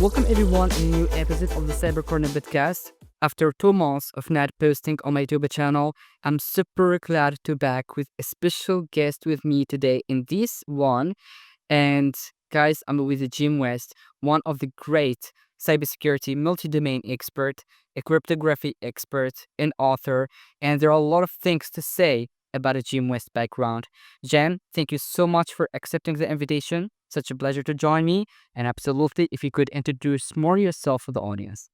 Welcome everyone in a new episode of the Cyber Corner podcast. After 2 months of not posting on my YouTube channel, I'm super glad to be back with a special guest with me today in this one. And guys, I'm with Jim West, one of the great cybersecurity multi-domain expert, a cryptography expert, an author, and there are a lot of things to say about a Jim West background. Jen, thank you so much for accepting the invitation. Such a pleasure to join me. And absolutely, if you could introduce more yourself for the audience.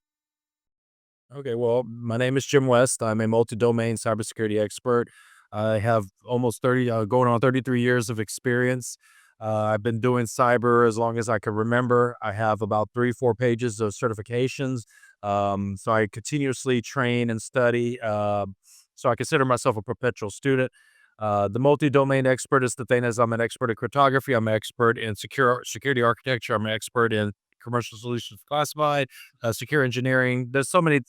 Okay, well, my name is Jim West. I'm a multi-domain cybersecurity expert. I have almost 30, going on 33 years of experience. I've been doing cyber as long as I can remember. I have about 3, 4 pages of certifications. So I continuously train and study. So I consider myself a perpetual student. The multi-domain expert is the thing is I'm an expert in cryptography. I'm an expert in security architecture. I'm an expert in commercial solutions classified, secure engineering. There's so many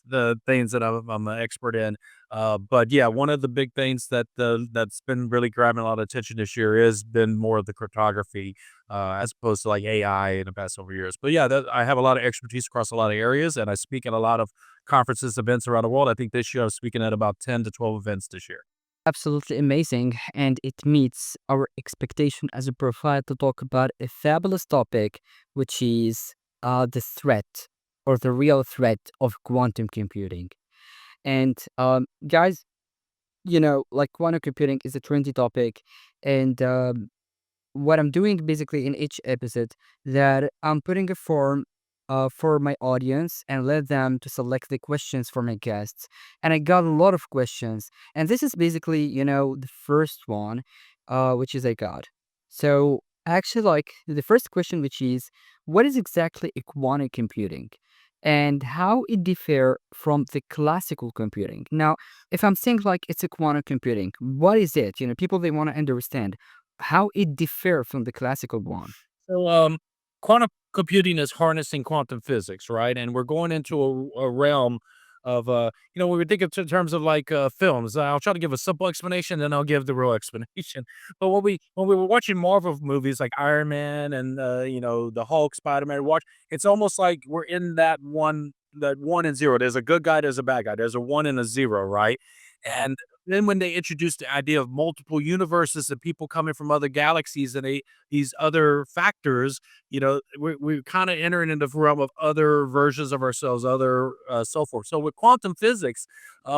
things that I'm an expert in. But yeah, one of the big things that's been really grabbing a lot of attention this year has been more of the cryptography, as opposed to like AI in the past several years. But yeah, I have a lot of expertise across a lot of areas, and I speak at a lot of conferences, events around the world. I think this year I'm speaking at about 10 to 12 events this year. Absolutely amazing, and it meets our expectation as a profile to talk about a fabulous topic, which is the threat or the real threat of quantum computing. And guys, like quantum computing is a trendy topic, and what I'm doing basically in each episode that I'm putting a form for my audience and let them to select the questions for my guests. And I got a lot of questions. And this is basically, the first one, which is I got. So actually like the first question, which is what is exactly a quantum computing? And how it differ from the classical computing. Now, if I'm saying like it's a quantum computing, what is it? People they want to understand how it differ from the classical one. So, quantum computing is harnessing quantum physics, right? And we're going into a realm of, when we think of terms of like films, I'll try to give a simple explanation, then I'll give the real explanation. But when we were watching Marvel movies like Iron Man and the Hulk, Spider Man, watch, it's almost like we're in that one and zero. There's a good guy, there's a bad guy, there's a one and a zero, right? And then when they introduced the idea of multiple universes and people coming from other galaxies and these other factors, we're kind of entering into the realm of other versions of ourselves, other so forth. So with quantum physics,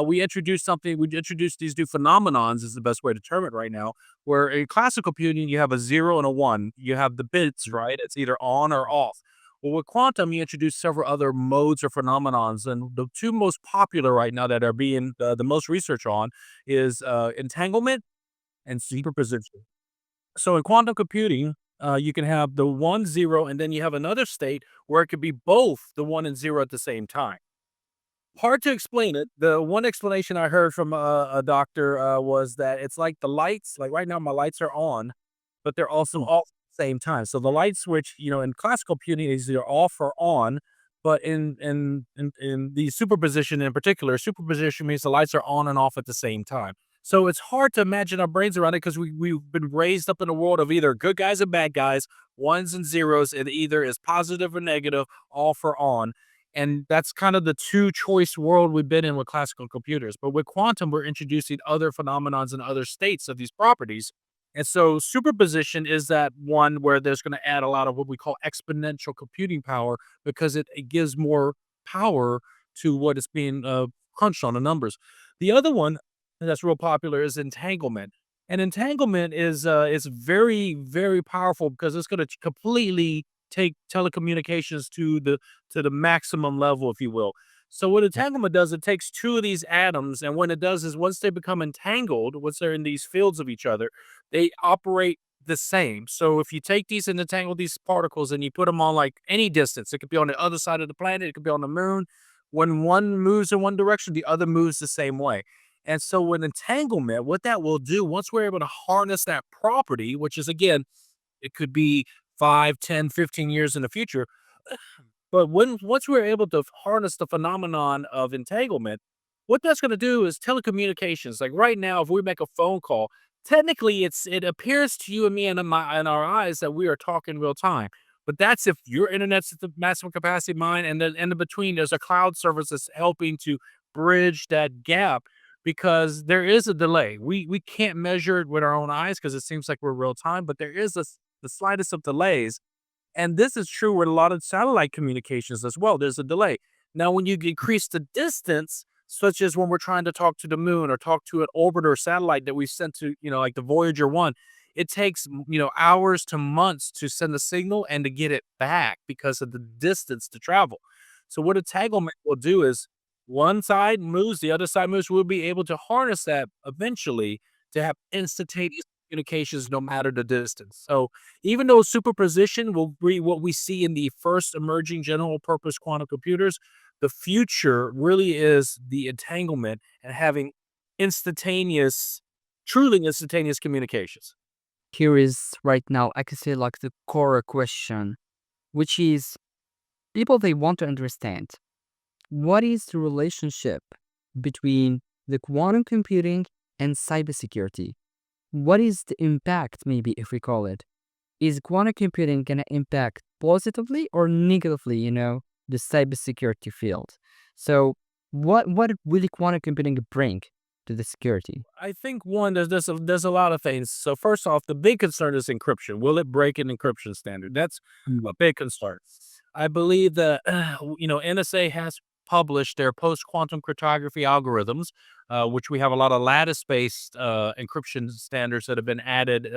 we introduced these new phenomenons is the best way to term it right now, where in classical computing, you have a zero and a one. You have the bits, right? It's either on or off. Well, with quantum, you introduce several other modes or phenomenons, and the two most popular right now that are being the most research on is entanglement and superposition. So in quantum computing, you can have the one zero, and then you have another state where it could be both the one and zero at the same time. Hard to explain it. The one explanation I heard from a doctor was that it's like the lights. Like right now, my lights are on, but they're also off at the same time. So the light switch, in classical computing is either off or on. But in the superposition in particular, superposition means the lights are on and off at the same time. So it's hard to imagine our brains around it because we've been raised up in a world of either good guys and bad guys, ones and zeros, and either is positive or negative, off or on. And that's kind of the two choice world we've been in with classical computers. But with quantum, we're introducing other phenomenons and other states of these properties. And so superposition is that one where there's going to add a lot of what we call exponential computing power because it gives more power to what is being crunched on the numbers. The other one that's real popular is entanglement. And entanglement is very, very powerful because it's going to completely take telecommunications to the maximum level, if you will. So what entanglement does, it takes two of these atoms, and when it does is once they become entangled, once they're in these fields of each other, they operate the same. So if you take these and entangle these particles and you put them on like any distance, it could be on the other side of the planet, it could be on the moon. When one moves in one direction, the other moves the same way. And so with entanglement, what that will do, once we're able to harness that property, which is again, it could be 5, 10, 15 years in the future. But once we're able to harness the phenomenon of entanglement, what that's going to do is telecommunications. Like right now, if we make a phone call, technically it appears to you and me and in our eyes that we are talking real time. But that's if your internet's at the maximum capacity of mine, and then in the between, there's a cloud service that's helping to bridge that gap because there is a delay. We can't measure it with our own eyes because it seems like we're real time, but there is the slightest of delays, and this is true with a lot of satellite communications as well. There's a delay. Now, when you increase the distance, such as when we're trying to talk to the moon or talk to an orbiter or satellite that we sent to, like the Voyager 1, it takes, hours to months to send the signal and to get it back because of the distance to travel. So what a entanglement will do is one side moves, the other side moves. We'll be able to harness that eventually to have instantaneous communications no matter the distance. So even though superposition will be what we see in the first emerging general purpose quantum computers, the future really is the entanglement and having instantaneous, truly instantaneous communications. Here is right now, I could say like the core question, which is people they want to understand what is the relationship between the quantum computing and cybersecurity? What is the impact, maybe if we call it? Is quantum computing gonna impact positively or negatively, the cybersecurity field? So what will quantum computing bring to the security? I think one, there's a lot of things. So first off, the big concern is encryption. Will it break an encryption standard? That's a big concern. I believe that NSA has published their post quantum cryptography algorithms, which we have a lot of lattice-based encryption standards that have been added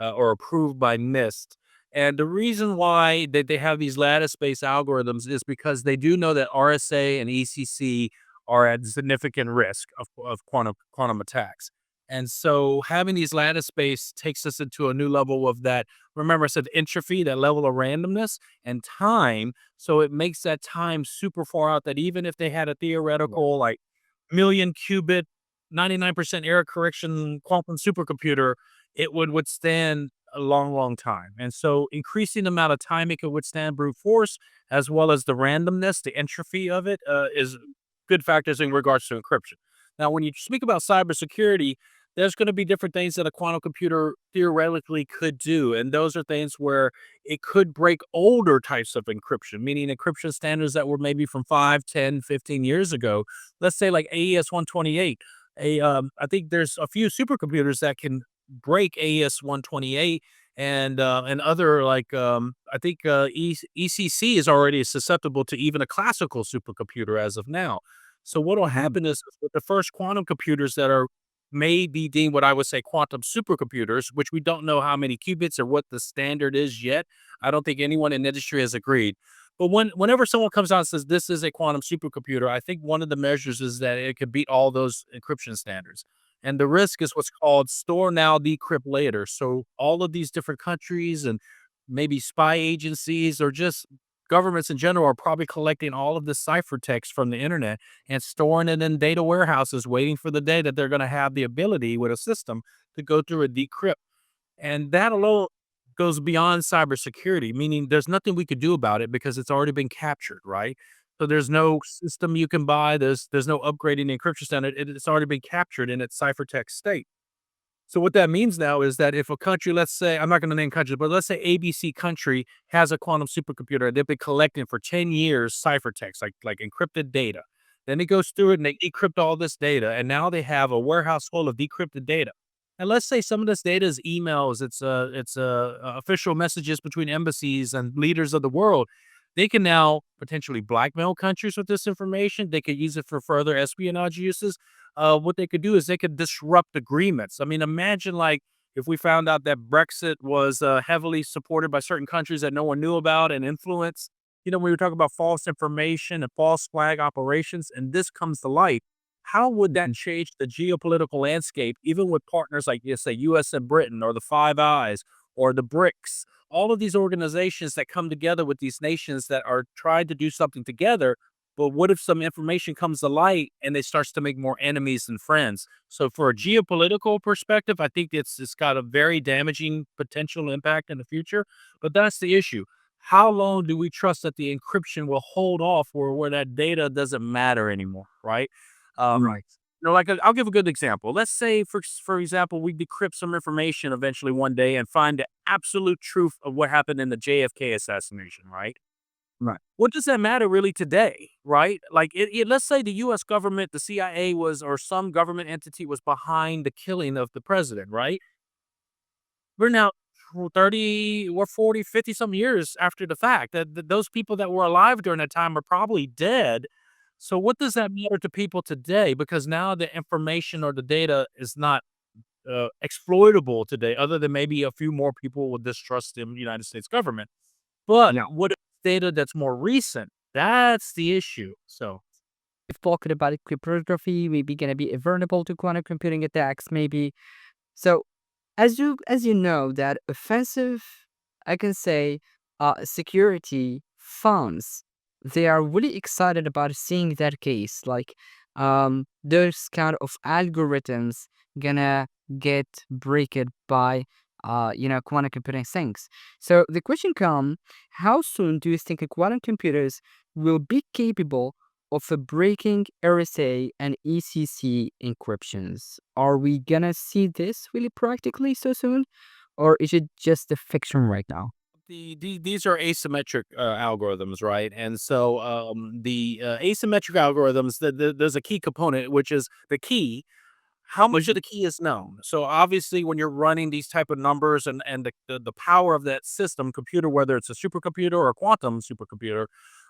or approved by NIST. And the reason why they have these lattice-based algorithms is because they do know that RSA and ECC are at significant risk of quantum attacks. And so having these lattice space takes us into a new level of that. Remember, I said entropy, that level of randomness and time. So it makes that time super far out that even if they had a theoretical like million qubit, 99% error correction quantum supercomputer, it would withstand a long, long time. And so increasing the amount of time it could withstand brute force, as well as the randomness, the entropy of it, is good factors in regards to encryption. Now, when you speak about cybersecurity, there's going to be different things that a quantum computer theoretically could do. And those are things where it could break older types of encryption, meaning encryption standards that were maybe from 5, 10, 15 years ago. Let's say like AES 128. I think there's a few supercomputers that can break AES 128 and other like I think ECC is already susceptible to even a classical supercomputer as of now. So what will happen is with the first quantum computers that are may be deemed what I would say quantum supercomputers, which we don't know how many qubits or what the standard is yet. I don't think anyone in the industry has agreed. But whenever someone comes out and says this is a quantum supercomputer, I think one of the measures is that it could beat all those encryption standards. And the risk is what's called store now, decrypt later. So all of these different countries and maybe spy agencies or just governments in general are probably collecting all of this ciphertext from the internet and storing it in data warehouses, waiting for the day that they're going to have the ability with a system to go through a decrypt. And that alone goes beyond cybersecurity, meaning there's nothing we could do about it because it's already been captured, right? So there's no system you can buy. There's no upgrading the encryption standard. It's already been captured in its ciphertext state. So what that means now is that if a country, let's say, I'm not going to name countries, but let's say ABC country has a quantum supercomputer, they've been collecting for 10 years ciphertext, like encrypted data. Then it goes through it and they decrypt all this data, and now they have a warehouse full of decrypted data. And let's say some of this data is emails, it's official messages between embassies and leaders of the world. They can now potentially blackmail countries with this information. They could use it for further espionage uses. What they could do is they could disrupt agreements. I mean, imagine like if we found out that Brexit was heavily supported by certain countries that no one knew about and influenced. We were talking about false information and false flag operations, and this comes to light. How would that change the geopolitical landscape, even with partners like, say, US and Britain or the Five Eyes or the BRICS? All of these organizations that come together with these nations that are trying to do something together. But what if some information comes to light and it starts to make more enemies than friends? So, for a geopolitical perspective, I think it's got a very damaging potential impact in the future. But that's the issue. How long do we trust that the encryption will hold off where that data doesn't matter anymore, right? Um, Right. Like, I'll give a good example. Let's say, for example, we decrypt some information eventually one day and find the absolute truth of what happened in the JFK assassination, right? Right. What does that matter really today, right? Like, let's say the U.S. government, the CIA was, or some government entity was behind the killing of the president, right? We're now 30 or 40, 50 some years after the fact that those people that were alive during that time are probably dead. So what does that matter to people today? Because now the information or the data is not exploitable today, other than maybe a few more people will distrust the United States government. But No. what if data that's more recent? That's the issue. So We've talked about cryptography, maybe gonna be vulnerable to quantum computing attacks, maybe. So as you know that offensive, I can say, security funds, they are really excited about seeing that case, like those kind of algorithms gonna get breaked by quantum computing things. So the question come, how soon do you think quantum computers will be capable of breaking RSA and ECC encryptions? Are we gonna see this really practically so soon, or is it just a fiction right now? these are asymmetric algorithms, right? And so the asymmetric algorithms, there's a key component, which is the key. How much of the key is known? So obviously, when you're running these type of numbers and the power of that system computer, whether it's a supercomputer or a quantum supercomputer,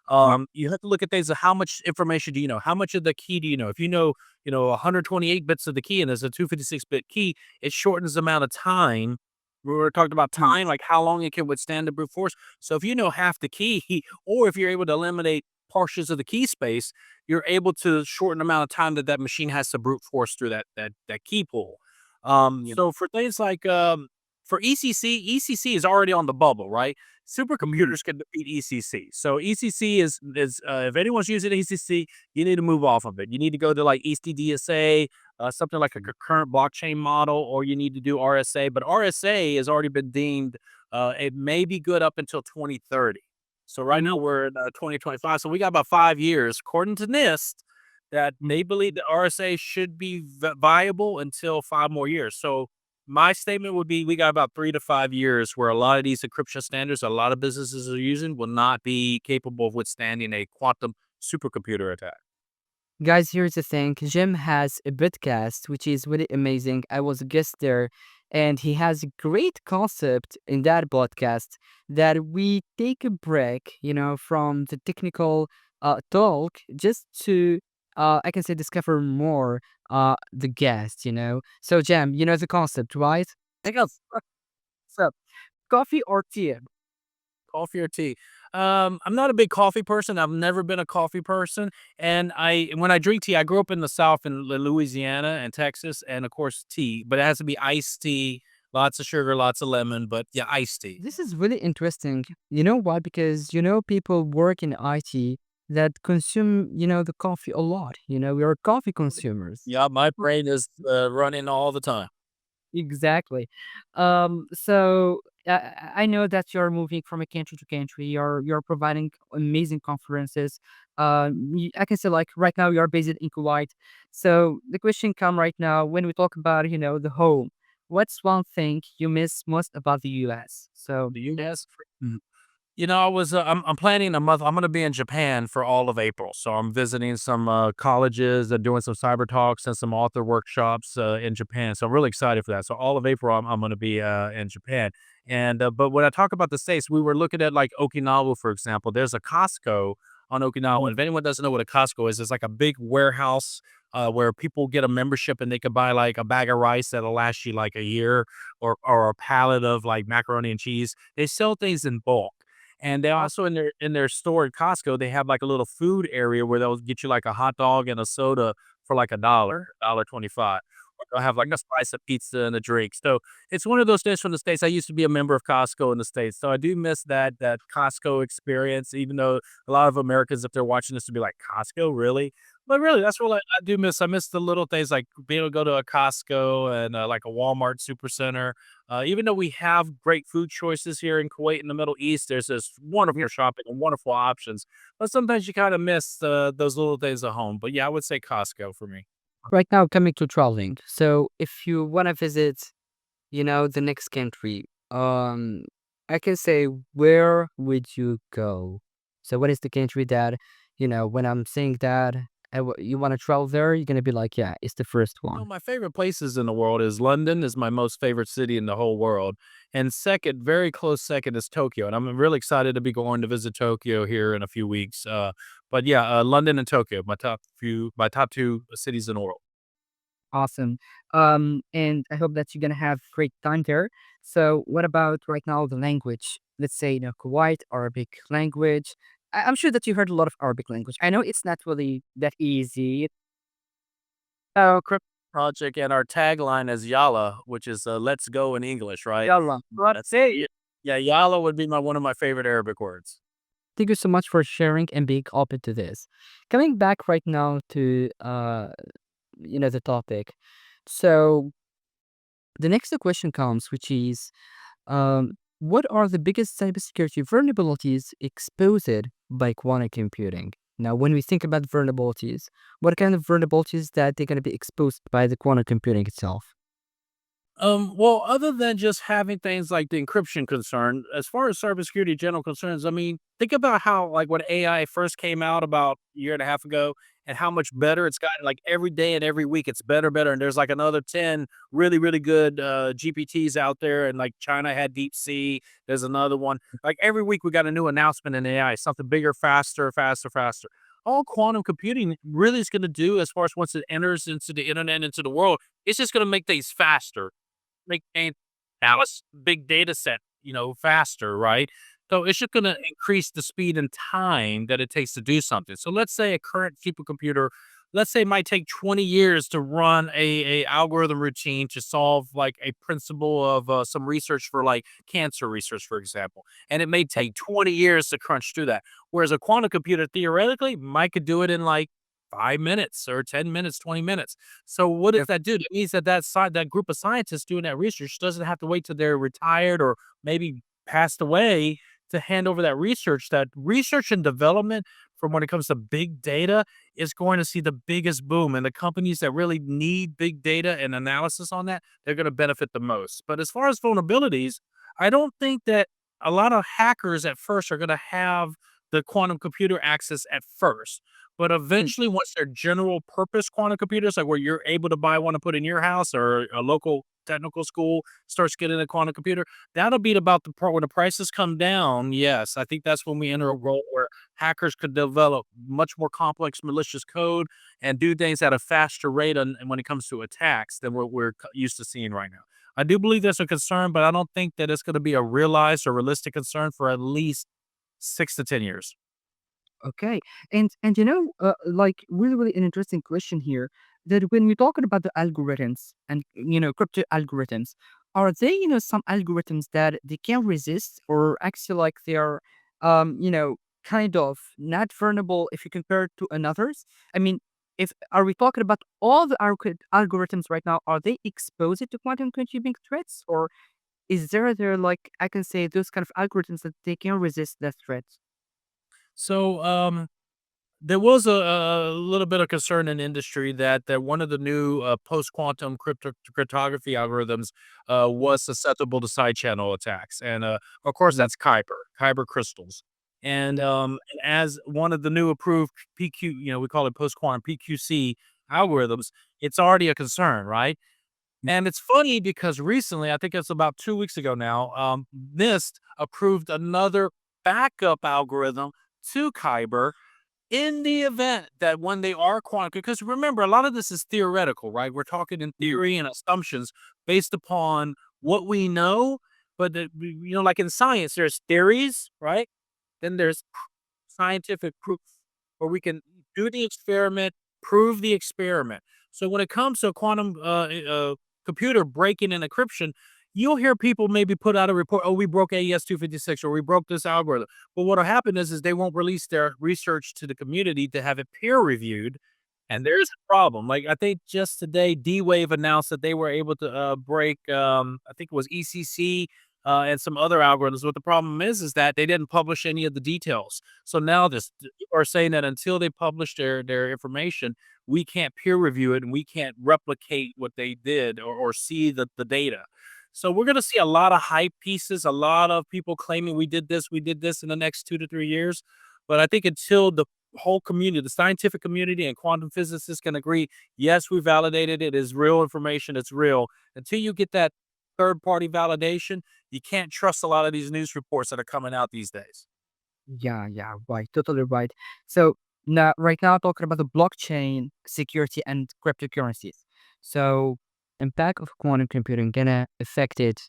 Right. you have to look at things of how much information do you know? How much of the key do you know? If you know, 128 bits of the key and there's a 256-bit key, it shortens the amount of time. We were talking about Mm. time, like how long it can withstand the brute force. So if you know half the key, or if you're able to eliminate portions of the key space, you're able to shorten the amount of time that that machine has to brute force through that key pool. Yep. So for things like for ECC is already on the bubble, right? Mhm. Supercomputers can defeat ECC. So ECC is if anyone's using ECC, you need to move off of it. You need to go to like ECDSA, something like a concurrent blockchain model, or you need to do RSA. But RSA has already been deemed it may be good up until 2030. So right now Mhm. we're in 2025. So we got about 5 years, according to NIST, that Mhm. they believe the RSA should be viable until 5 more years. So my statement would be we got about 3 to 5 years where a lot of these encryption standards a lot of businesses are using will not be capable of withstanding a quantum supercomputer attack. Guys, here's the thing. Jim has a podcast, which is really amazing. I was a guest there, and he has a great concept in that podcast that we take a break, from the technical talk just to, I can say, discover more the guest. So, Jim, you know the concept, right? Take a So, coffee or tea? coffee or tea. I'm not a big coffee person. I've never been a coffee person, and I when I drink tea, I grew up in the South in Louisiana and Texas, and of course tea, but it has to be iced tea, lots of sugar, lots of lemon, but yeah, iced tea. This is really interesting. You know why? Because, people work in IT that consume, the coffee a lot. We are coffee consumers. Yeah, my brain is running all the time. Exactly. So I know that you're moving from a country to country. You're providing amazing conferences. I can say like right now you're based in Kuwait. So the question come right now when we talk about the home. What's one thing you miss most about the U.S.? So. Do you guys? Mm. I'm planning a month. I'm going to be in Japan for all of April, so I'm visiting some colleges and doing some cyber talks and some author workshops in Japan. So I'm really excited for that. So all of April, I'm going to be in Japan. And but when I talk about the states, we were looking at like Okinawa, for example. There's a Costco on Okinawa. Mm. And if anyone doesn't know what a Costco is, it's like a big warehouse where people get a membership and they could buy like a bag of rice that'll last you like a year, or a pallet of like macaroni and cheese. They sell things in bulk. And they also in their store at Costco, they have like a little food area where they'll get you like a hot dog and a soda for like $1.25. Or they'll have like a slice of pizza and a drink. So it's one of those things from the States. I used to be a member of Costco in the States. So I do miss that Costco experience, even though a lot of Americans, if they're watching this, would be like, Costco, really? But really, that's what I do miss. I miss the little things like being able to go to a Costco and like a Walmart supercenter. Even though we have great food choices here in Kuwait in the Middle East, there's this wonderful shopping and wonderful options. But sometimes you kind of miss those little things at home. But yeah, I would say Costco for me. Right now, coming to traveling. So if you want to visit, the next country, I can say, where would you go? So what is the country that, when I'm saying that you want to travel there, you're gonna be like, yeah, it's the first You know, one. my favorite places in the world is London is my most favorite city in the whole world. And second, very close second is Tokyo. And I'm really excited to be going to visit Tokyo here in a few weeks. But yeah, London and Tokyo, my top two cities in the world. Awesome. And I hope that you're gonna have great time there. So what about right now the language? Let's say, Kuwait, Arabic language. I'm sure that you heard a lot of Arabic language. I know it's not really that easy. Oh, Crypto Project and our tagline is Yalla, which is let's go in English, right? Yalla. That's Let's say. yeah, Yalla would be one of my favorite Arabic words. Thank you so much for sharing and being open to this. Coming back right now to the topic. So the next question comes, which is, what are the biggest cybersecurity vulnerabilities exposed by quantum computing? Now, when we think about vulnerabilities, what kind of vulnerabilities that they're going to be exposed by the quantum computing itself? Well, other than just having things like the encryption concern, as far as cybersecurity general concerns, I mean, think about how like when AI first came out about a year and a half ago and how much better it's gotten like every day and every week it's better, better. And there's like another 10 really, really good GPTs out there. And like China had Deep Sea. There's another one. Like every week we got a new announcement in AI, something bigger, faster, faster, faster. All quantum computing really is going to do as far as once it enters into the internet, into the world, it's just going to make things faster, make a Alice big data set, faster, right? So it's just gonna increase the speed and time that it takes to do something. So let's say a current supercomputer, let's say it might take 20 years to run a algorithm routine to solve like a principle of some research for like cancer research, for example. And it may take 20 years to crunch through that. Whereas a quantum computer theoretically might could do it in like 5 minutes or 10 minutes, 20 minutes. So what does Yep. that do? That means that that group of scientists doing that research doesn't have to wait till they're retired or maybe passed away to hand over that research. That research and development from when it comes to big data is going to see the biggest boom. And the companies that really need big data and analysis on that, they're going to benefit the most. But as far as vulnerabilities, I don't think that a lot of hackers at first are going to have the quantum computer access at first. But Mm. eventually, once they're general purpose quantum computers, like where you're able to buy one to put in your house or a local technical school starts getting a quantum computer, that'll be about the part when the prices come down. Yes, I think that's when we enter a world where hackers could develop much more complex malicious code and do things at a faster rate and when it comes to attacks than what we're used to seeing right now. I do believe that's a concern, but I don't think that it's going to be a realized or realistic concern for at least 6 to 10 years. Okay. And like really, really an interesting question here, that when we're talking about the algorithms and crypto algorithms, are they, some algorithms that they can resist, or actually like they are kind of not vulnerable if you compare it to another's? I mean, if are we talking about all the algorithms right now, are they exposed to quantum computing threats, or is there like I can say those kind of algorithms that they can resist that threat? So, there was a little bit of concern in industry that one of the new post quantum cryptography algorithms was susceptible to side channel attacks, and of course Mm. that's Kyber crystals, and Yep. and as one of the new approved PQ, we call it post quantum PQC algorithms, it's already a concern, right? And it's funny because recently, I think it's about 2 weeks ago now, NIST approved another backup algorithm to Kyber in the event that when they are quantum, because remember, a lot of this is theoretical, right? We're talking in Mm. theory and assumptions based upon what we know. But, like in science, there's theories, right? Then there's scientific proof where we can do the experiment, prove the experiment. So when it comes to quantum computer breaking and encryption, you'll hear people maybe put out a report, oh, we broke AES 256 or we broke this algorithm. But what'll happen is they won't release their research to the community to have it peer reviewed. And there's a problem. Like I think just today, D Wave announced that they were able to break, I think it was ECC and some other algorithms. What the problem is that they didn't publish any of the details. So now this people are saying that until they publish their information, we can't peer review it and we can't replicate what they did or see the data. So we're gonna see a lot of hype pieces, a lot of people claiming we did this in the next 2 to 3 years. But I think until the whole community, the scientific community and quantum physicists can agree, yes, we validated it is real information, it's real. Until you get that third party validation, you can't trust a lot of these news reports that are coming out these days. Yeah, yeah, right. Totally right. So now, right now, talking about the blockchain security and cryptocurrencies. So, impact of quantum computing gonna affect it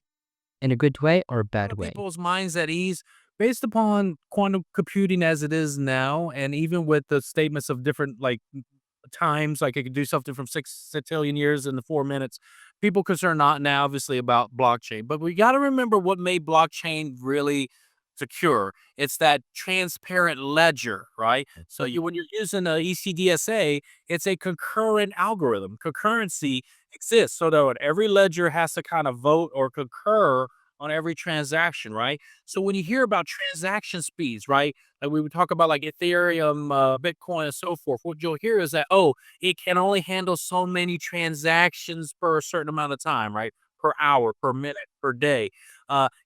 in a good way or a Lot bad of way? people's minds at ease based upon quantum computing as it is now, and even with the statements of different times, like it could do something from 6 septillion years into 4 minutes. People concerned not now, obviously, about blockchain, but we got to remember what made blockchain really secure. It's that transparent ledger, right? So you, when you're using a ECDSA, it's a concurrent algorithm. Concurrency exists, so that every ledger has to kind of vote or concur on every transaction, right? So when you hear about transaction speeds, right? Like we would talk about like Ethereum, Bitcoin, and so forth. What you'll hear is that, oh, it can only handle so many transactions per a certain amount of time, right? Per hour, per minute, per day.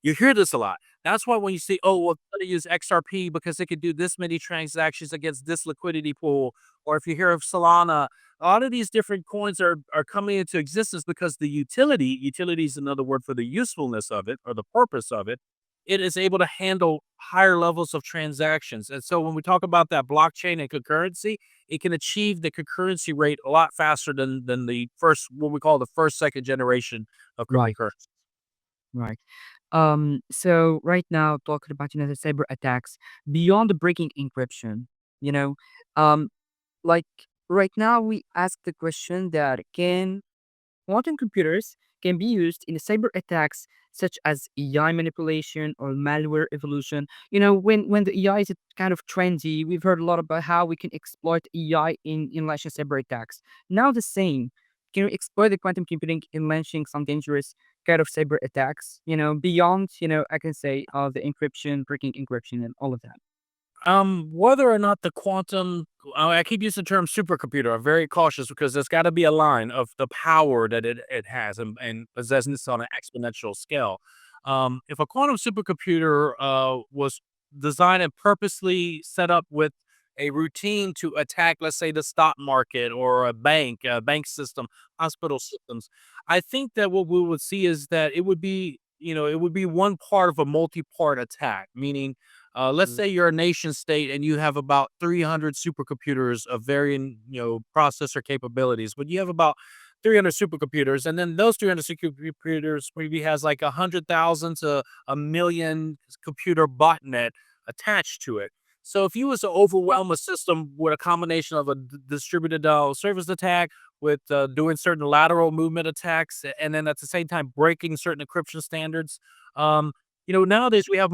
You hear this a lot. That's why when you see, oh, well, I'm going to use XRP because it could do this many transactions against this liquidity pool, or if you hear of Solana, a lot of these different coins are coming into existence because the utility is another word for the usefulness of it or the purpose of it. It is able to handle higher levels of transactions. And so when we talk about that blockchain and concurrency, it can achieve the concurrency rate a lot faster than the first, what we call the first, second generation of Right, cryptocurrency. right. So right now, talking about the cyber attacks beyond the breaking encryption, you know, um, like right now we ask the question that can quantum computers can be used in cyber attacks such as AI manipulation or malware evolution. When the AI is kind of trendy, we've heard a lot about how we can exploit AI in launching cyber attacks. Now the same, can we exploit the quantum computing in launching some dangerous kind of cyber attacks? Beyond, I can say the encryption, breaking encryption, and all of that. Whether or not the quantum, I keep using the term supercomputer. I'm very cautious because there's got to be a line of the power that it has and possessing this on an exponential scale. If a quantum supercomputer was designed and purposely set up with a routine to attack, let's say, the stock market or a bank system, hospital systems, I think that what we would see is that it would be, it would be one part of a multi-part attack, meaning let's say you're a nation state and you have about 300 supercomputers of varying, processor capabilities, but you have about 300 supercomputers, and then those 300 supercomputers maybe has like 100,000 to a million computer botnet attached to it. So if you was to overwhelm a system with a combination of a distributed service attack with doing certain lateral movement attacks, and then at the same time breaking certain encryption standards, nowadays we have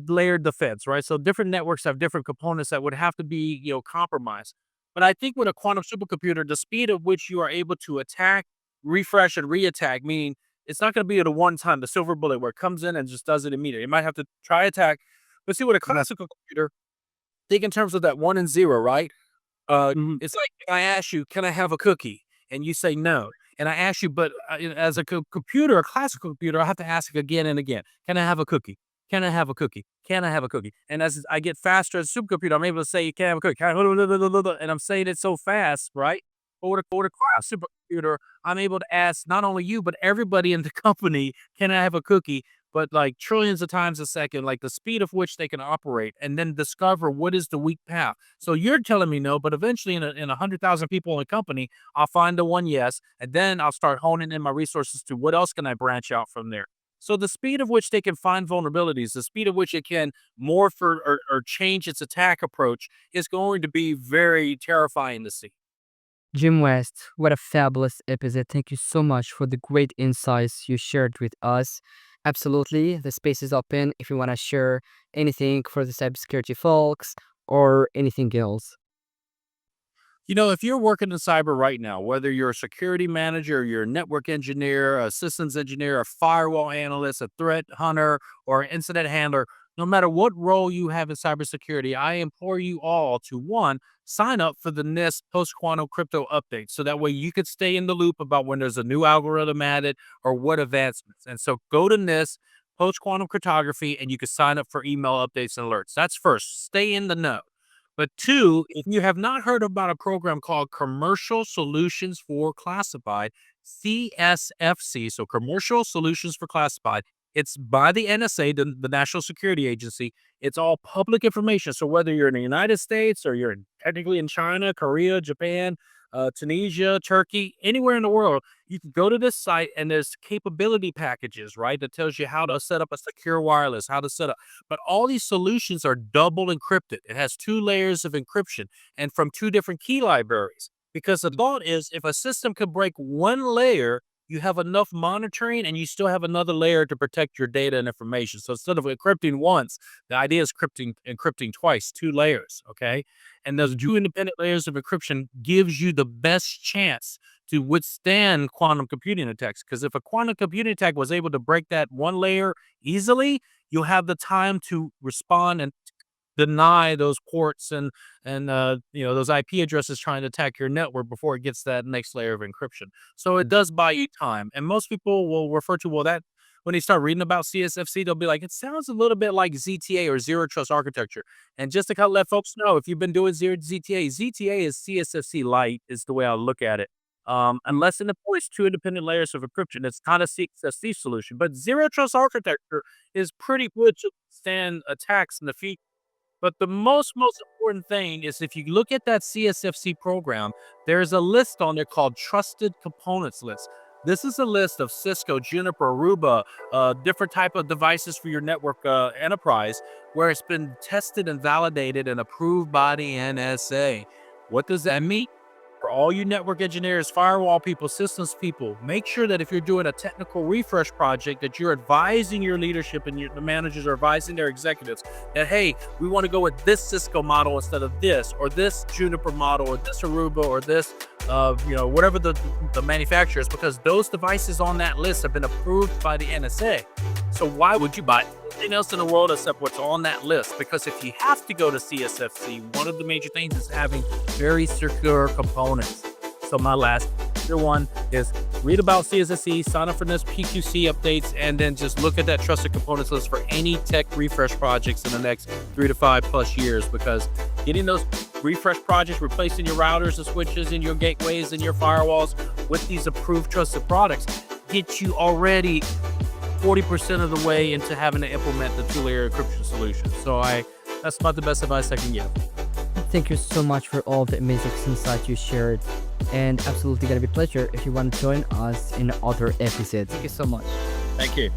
layered defense, right? So different networks have different components that would have to be, compromised. But I think with a quantum supercomputer, the speed at which you are able to attack, refresh, and reattack, meaning it's not going to be at a one time, the silver bullet where it comes in and just does it immediately. You might have to try attack. But see, with a classical computer, think in terms of that one and zero, right? Mhm. It's like I ask you, "Can I have a cookie?" And you say no. And I ask you, but as a computer, a classical computer, I have to ask again and again, "Can I have a cookie? Can I have a cookie? Can I have a cookie?" And as I get faster as a supercomputer, I'm able to say, "You can have a cookie." Can I, and I'm saying it so fast, right? But with a class supercomputer, I'm able to ask not only you, but everybody in the company, "Can I have a cookie?" But like trillions of times a second, like the speed of which they can operate and then discover what is the weak path. So you're telling me no, but eventually in 100,000 people in a company, I'll find the one yes, and then I'll start honing in my resources to what else can I branch out from there. So the speed of which they can find vulnerabilities, the speed of which it can morph or change its attack approach is going to be very terrifying to see. Jim West, what a fabulous episode. Thank you so much for the great insights you shared with us. Absolutely. The space is open if you want to share anything for the cybersecurity folks or anything else. If you're working in cyber right now, whether you're a security manager, you're a network engineer, a systems engineer, a firewall analyst, a threat hunter, or an incident handler, no matter what role you have in cybersecurity, I implore you all to one, sign up for the NIST post quantum crypto update. So that way you could stay in the loop about when there's a new algorithm added or what advancements. And so go to NIST post quantum cryptography and you can sign up for email updates and alerts. That's first, stay in the know. But two, if you have not heard about a program called Commercial Solutions for Classified, CSFC, so Commercial Solutions for Classified, it's by the NSA, the National Security Agency. It's all public information. So whether you're in the United States or technically in China, Korea, Japan, Tunisia, Turkey, anywhere in the world, you can go to this site and there's capability packages, right? That tells you how to set up a secure wireless, how to set up, but all these solutions are double encrypted. It has 2 layers of encryption and from 2 different key libraries. Because the thought is if a system can break 1 layer, you have enough monitoring and you still have another layer to protect your data and information. So instead of encrypting once, the idea is encrypting twice, 2 layers. Okay. And those 2 independent layers of encryption gives you the best chance to withstand quantum computing attacks. Because if a quantum computing attack was able to break that 1 layer easily, you'll have the time to respond and deny those ports and those IP addresses trying to attack your network before it gets that next layer of encryption. So it does buy you time. And most people will refer to that when they start reading about CSFC, they'll be like, it sounds a little bit like ZTA or zero trust architecture. And just to kind of let folks know, if you've been doing ZTA is CSFC light, is the way I look at it. Unless it employs 2 independent layers of encryption, it's kind of CSFC solution. But zero trust architecture is pretty good to stand attacks in the future. But the most important thing is if you look at that CSFC program, there's a list on there called Trusted Components List. This is a list of Cisco, Juniper, Aruba, different type of devices for your network enterprise, where it's been tested and validated and approved by the NSA. What does that mean? For all you network engineers, firewall people, systems people, make sure that if you're doing a technical refresh project, that you're advising your leadership and the managers are advising their executives that, hey, we want to go with this Cisco model instead of this, or this Juniper model, or this Aruba, or this, whatever the manufacturer is, because those devices on that list have been approved by the NSA. So why would you buy anything else in the world except what's on that list? Because if you have to go to CSFC, one of the major things is having very secure components. So my last one is read about CSFC, sign up for this PQC updates, and then just look at that trusted components list for any tech refresh projects in the next 3 to 5+ years, because getting those refresh projects, replacing your routers and switches and your gateways and your firewalls with these approved trusted products get you already 40% of the way into having to implement the 2-layer encryption solution. So that's about the best advice I can give. Thank you so much for all the amazing insights you shared. And absolutely gonna be a pleasure if you want to join us in other episodes. Thank you so much. Thank you.